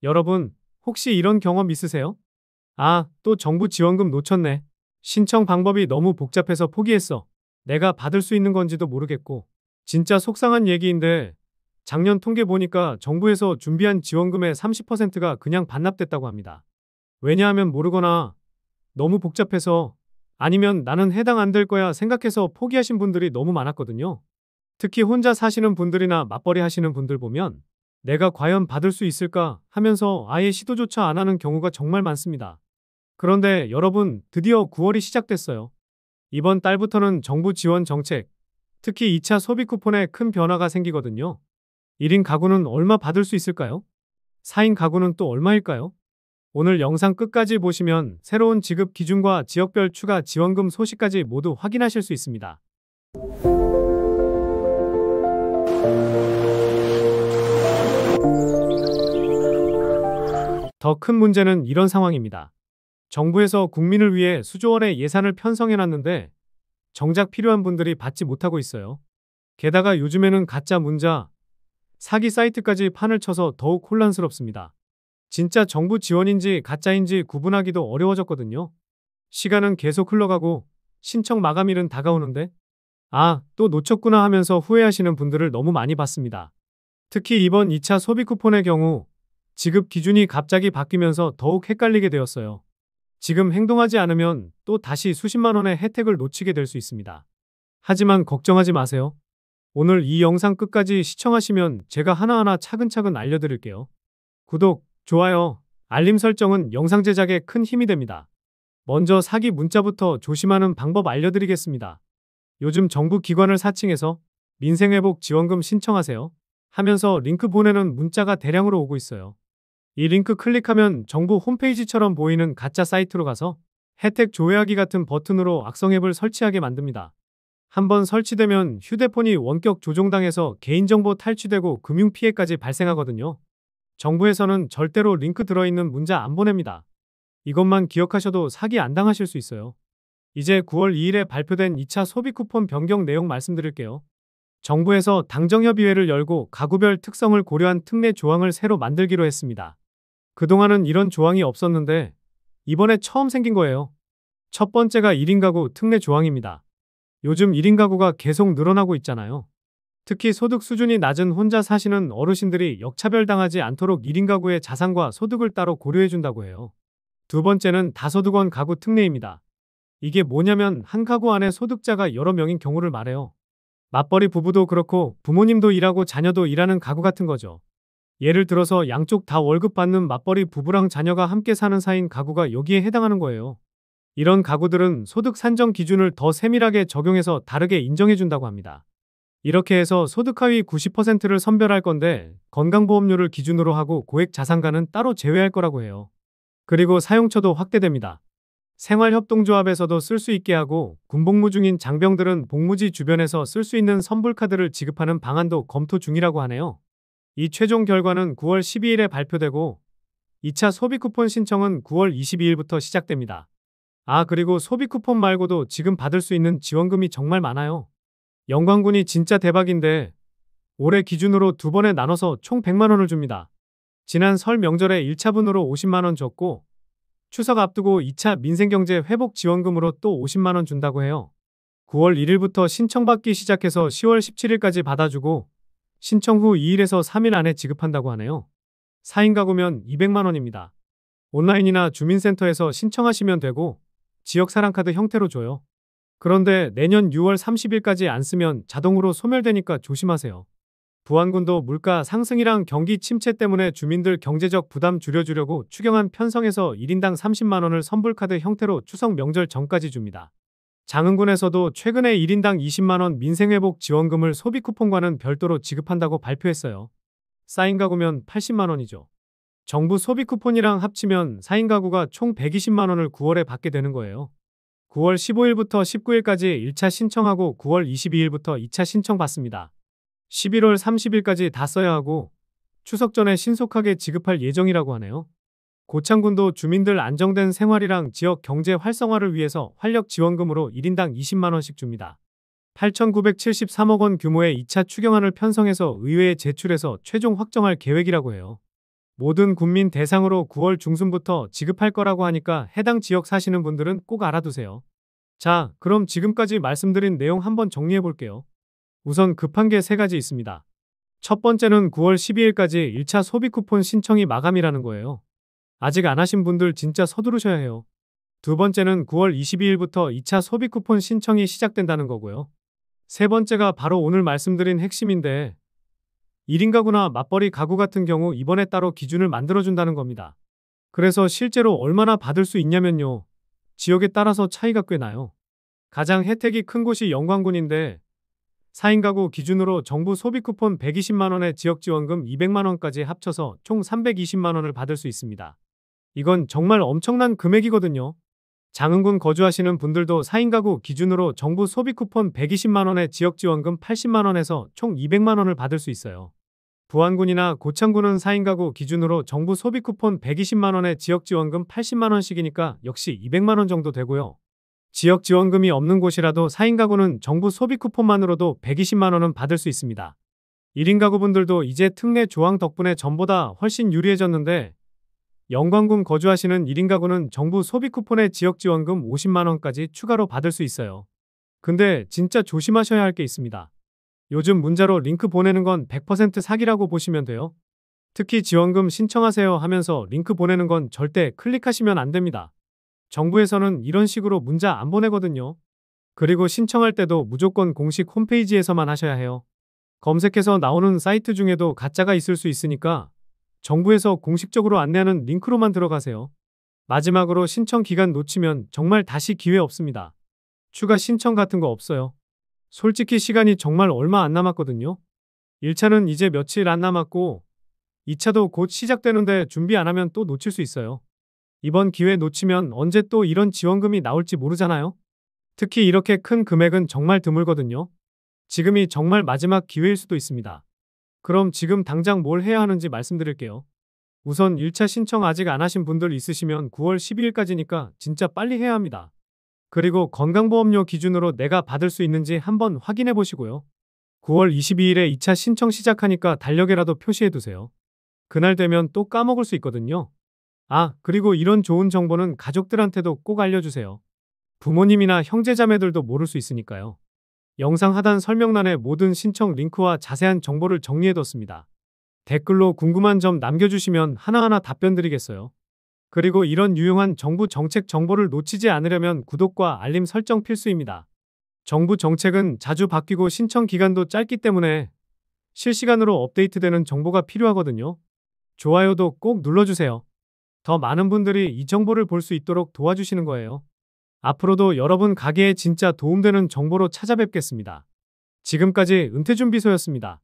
여러분, 혹시 이런 경험 있으세요? 아, 또 정부 지원금 놓쳤네. 신청 방법이 너무 복잡해서 포기했어. 내가 받을 수 있는 건지도 모르겠고. 진짜 속상한 얘기인데, 작년 통계 보니까 정부에서 준비한 지원금의 30%가 그냥 반납됐다고 합니다. 왜냐하면 모르거나 너무 복잡해서 아니면 나는 해당 안 될 거야 생각해서 포기하신 분들이 너무 많았거든요. 특히 혼자 사시는 분들이나 맞벌이 하시는 분들 보면 내가 과연 받을 수 있을까 하면서 아예 시도조차 안 하는 경우가 정말 많습니다. 그런데 여러분, 드디어 9월이 시작됐어요. 이번 달부터는 정부 지원 정책, 특히 2차 소비 쿠폰에 큰 변화가 생기거든요. 1인 가구는 얼마 받을 수 있을까요? 4인 가구는 또 얼마일까요? 오늘 영상 끝까지 보시면 새로운 지급 기준과 지역별 추가 지원금 소식까지 모두 확인하실 수 있습니다. 더 큰 문제는 이런 상황입니다. 정부에서 국민을 위해 수조 원의 예산을 편성해놨는데 정작 필요한 분들이 받지 못하고 있어요. 게다가 요즘에는 가짜 문자, 사기 사이트까지 판을 쳐서 더욱 혼란스럽습니다. 진짜 정부 지원인지 가짜인지 구분하기도 어려워졌거든요. 시간은 계속 흘러가고 신청 마감일은 다가오는데 아, 또 놓쳤구나 하면서 후회하시는 분들을 너무 많이 봤습니다. 특히 이번 2차 소비 쿠폰의 경우 지급 기준이 갑자기 바뀌면서 더욱 헷갈리게 되었어요. 지금 행동하지 않으면 또 다시 수십만 원의 혜택을 놓치게 될 수 있습니다. 하지만 걱정하지 마세요. 오늘 이 영상 끝까지 시청하시면 제가 하나하나 차근차근 알려드릴게요. 구독, 좋아요, 알림 설정은 영상 제작에 큰 힘이 됩니다. 먼저 사기 문자부터 조심하는 방법 알려드리겠습니다. 요즘 정부 기관을 사칭해서 민생회복 지원금 신청하세요 하면서 링크 보내는 문자가 대량으로 오고 있어요. 이 링크 클릭하면 정부 홈페이지처럼 보이는 가짜 사이트로 가서 혜택 조회하기 같은 버튼으로 악성 앱을 설치하게 만듭니다. 한번 설치되면 휴대폰이 원격 조종당해서 개인정보 탈취되고 금융피해까지 발생하거든요. 정부에서는 절대로 링크 들어있는 문자 안 보냅니다. 이것만 기억하셔도 사기 안 당하실 수 있어요. 이제 9월 2일에 발표된 2차 소비 쿠폰 변경 내용 말씀드릴게요. 정부에서 당정협의회를 열고 가구별 특성을 고려한 특례 조항을 새로 만들기로 했습니다. 그동안은 이런 조항이 없었는데 이번에 처음 생긴 거예요. 첫 번째가 1인 가구 특례 조항입니다. 요즘 1인 가구가 계속 늘어나고 있잖아요. 특히 소득 수준이 낮은 혼자 사시는 어르신들이 역차별당하지 않도록 1인 가구의 자산과 소득을 따로 고려해준다고 해요. 두 번째는 다소득원 가구 특례입니다. 이게 뭐냐면 한 가구 안에 소득자가 여러 명인 경우를 말해요. 맞벌이 부부도 그렇고 부모님도 일하고 자녀도 일하는 가구 같은 거죠. 예를 들어서 양쪽 다 월급 받는 맞벌이 부부랑 자녀가 함께 사는 사이인 가구가 여기에 해당하는 거예요. 이런 가구들은 소득 산정 기준을 더 세밀하게 적용해서 다르게 인정해준다고 합니다. 이렇게 해서 소득 하위 90%를 선별할 건데 건강보험료를 기준으로 하고 고액 자산가는 따로 제외할 거라고 해요. 그리고 사용처도 확대됩니다. 생활협동조합에서도 쓸 수 있게 하고 군복무 중인 장병들은 복무지 주변에서 쓸 수 있는 선불카드를 지급하는 방안도 검토 중이라고 하네요. 이 최종 결과는 9월 12일에 발표되고 2차 소비 쿠폰 신청은 9월 22일부터 시작됩니다. 아, 그리고 소비 쿠폰 말고도 지금 받을 수 있는 지원금이 정말 많아요. 영광군이 진짜 대박인데 올해 기준으로 두 번에 나눠서 총 100만 원을 줍니다. 지난 설 명절에 1차분으로 50만 원 줬고 추석 앞두고 2차 민생경제 회복 지원금으로 또 50만 원 준다고 해요. 9월 1일부터 신청받기 시작해서 10월 17일까지 받아주고 신청 후 2일에서 3일 안에 지급한다고 하네요. 4인 가구면 200만 원입니다. 온라인이나 주민센터에서 신청하시면 되고 지역사랑카드 형태로 줘요. 그런데 내년 6월 30일까지 안 쓰면 자동으로 소멸되니까 조심하세요. 부안군도 물가 상승이랑 경기 침체 때문에 주민들 경제적 부담 줄여주려고 추경안 편성해서 1인당 30만 원을 선불카드 형태로 추석 명절 전까지 줍니다. 장흥군에서도 최근에 1인당 20만 원 민생회복 지원금을 소비 쿠폰과는 별도로 지급한다고 발표했어요. 4인 가구면 80만 원이죠. 정부 소비 쿠폰이랑 합치면 4인 가구가 총 120만 원을 9월에 받게 되는 거예요. 9월 15일부터 19일까지 1차 신청하고 9월 22일부터 2차 신청 받습니다. 11월 30일까지 다 써야 하고 추석 전에 신속하게 지급할 예정이라고 하네요. 고창군도 주민들 안정된 생활이랑 지역 경제 활성화를 위해서 활력 지원금으로 1인당 20만 원씩 줍니다. 8,973억 원 규모의 2차 추경안을 편성해서 의회에 제출해서 최종 확정할 계획이라고 해요. 모든 국민 대상으로 9월 중순부터 지급할 거라고 하니까 해당 지역 사시는 분들은 꼭 알아두세요. 자, 그럼 지금까지 말씀드린 내용 한번 정리해 볼게요. 우선 급한 게 세 가지 있습니다. 첫 번째는 9월 12일까지 1차 소비 쿠폰 신청이 마감이라는 거예요. 아직 안 하신 분들 진짜 서두르셔야 해요. 두 번째는 9월 22일부터 2차 소비 쿠폰 신청이 시작된다는 거고요. 세 번째가 바로 오늘 말씀드린 핵심인데 1인 가구나 맞벌이 가구 같은 경우 이번에 따로 기준을 만들어준다는 겁니다. 그래서 실제로 얼마나 받을 수 있냐면요. 지역에 따라서 차이가 꽤 나요. 가장 혜택이 큰 곳이 영광군인데 4인 가구 기준으로 정부 소비 쿠폰 120만 원에 지역 지원금 200만 원까지 합쳐서 총 320만 원을 받을 수 있습니다. 이건 정말 엄청난 금액이거든요. 장흥군 거주하시는 분들도 4인 가구 기준으로 정부 소비 쿠폰 120만 원에 지역 지원금 80만 원에서 총 200만 원을 받을 수 있어요. 부안군이나 고창군은 4인 가구 기준으로 정부 소비 쿠폰 120만 원에 지역 지원금 80만 원씩이니까 역시 200만 원 정도 되고요. 지역 지원금이 없는 곳이라도 4인 가구는 정부 소비 쿠폰만으로도 120만 원은 받을 수 있습니다. 1인 가구분들도 이제 특례 조항 덕분에 전보다 훨씬 유리해졌는데 영광군 거주하시는 1인 가구는 정부 소비 쿠폰에 지역 지원금 50만 원까지 추가로 받을 수 있어요. 근데 진짜 조심하셔야 할 게 있습니다. 요즘 문자로 링크 보내는 건 100% 사기라고 보시면 돼요. 특히 지원금 신청하세요 하면서 링크 보내는 건 절대 클릭하시면 안 됩니다. 정부에서는 이런 식으로 문자 안 보내거든요. 그리고 신청할 때도 무조건 공식 홈페이지에서만 하셔야 해요. 검색해서 나오는 사이트 중에도 가짜가 있을 수 있으니까 정부에서 공식적으로 안내하는 링크로만 들어가세요. 마지막으로 신청 기간 놓치면 정말 다시 기회 없습니다. 추가 신청 같은 거 없어요. 솔직히 시간이 정말 얼마 안 남았거든요. 1차는 이제 며칠 안 남았고 2차도 곧 시작되는데 준비 안 하면 또 놓칠 수 있어요. 이번 기회 놓치면 언제 또 이런 지원금이 나올지 모르잖아요. 특히 이렇게 큰 금액은 정말 드물거든요. 지금이 정말 마지막 기회일 수도 있습니다. 그럼 지금 당장 뭘 해야 하는지 말씀드릴게요. 우선 1차 신청 아직 안 하신 분들 있으시면 9월 12일까지니까 진짜 빨리 해야 합니다. 그리고 건강보험료 기준으로 내가 받을 수 있는지 한번 확인해 보시고요. 9월 22일에 2차 신청 시작하니까 달력에라도 표시해 두세요. 그날 되면 또 까먹을 수 있거든요. 아, 그리고 이런 좋은 정보는 가족들한테도 꼭 알려주세요. 부모님이나 형제자매들도 모를 수 있으니까요. 영상 하단 설명란에 모든 신청 링크와 자세한 정보를 정리해뒀습니다. 댓글로 궁금한 점 남겨주시면 하나하나 답변 드리겠어요. 그리고 이런 유용한 정부 정책 정보를 놓치지 않으려면 구독과 알림 설정 필수입니다. 정부 정책은 자주 바뀌고 신청 기간도 짧기 때문에 실시간으로 업데이트되는 정보가 필요하거든요. 좋아요도 꼭 눌러주세요. 더 많은 분들이 이 정보를 볼 수 있도록 도와주시는 거예요. 앞으로도 여러분 가게에 진짜 도움되는 정보로 찾아뵙겠습니다. 지금까지 은퇴준비소였습니다.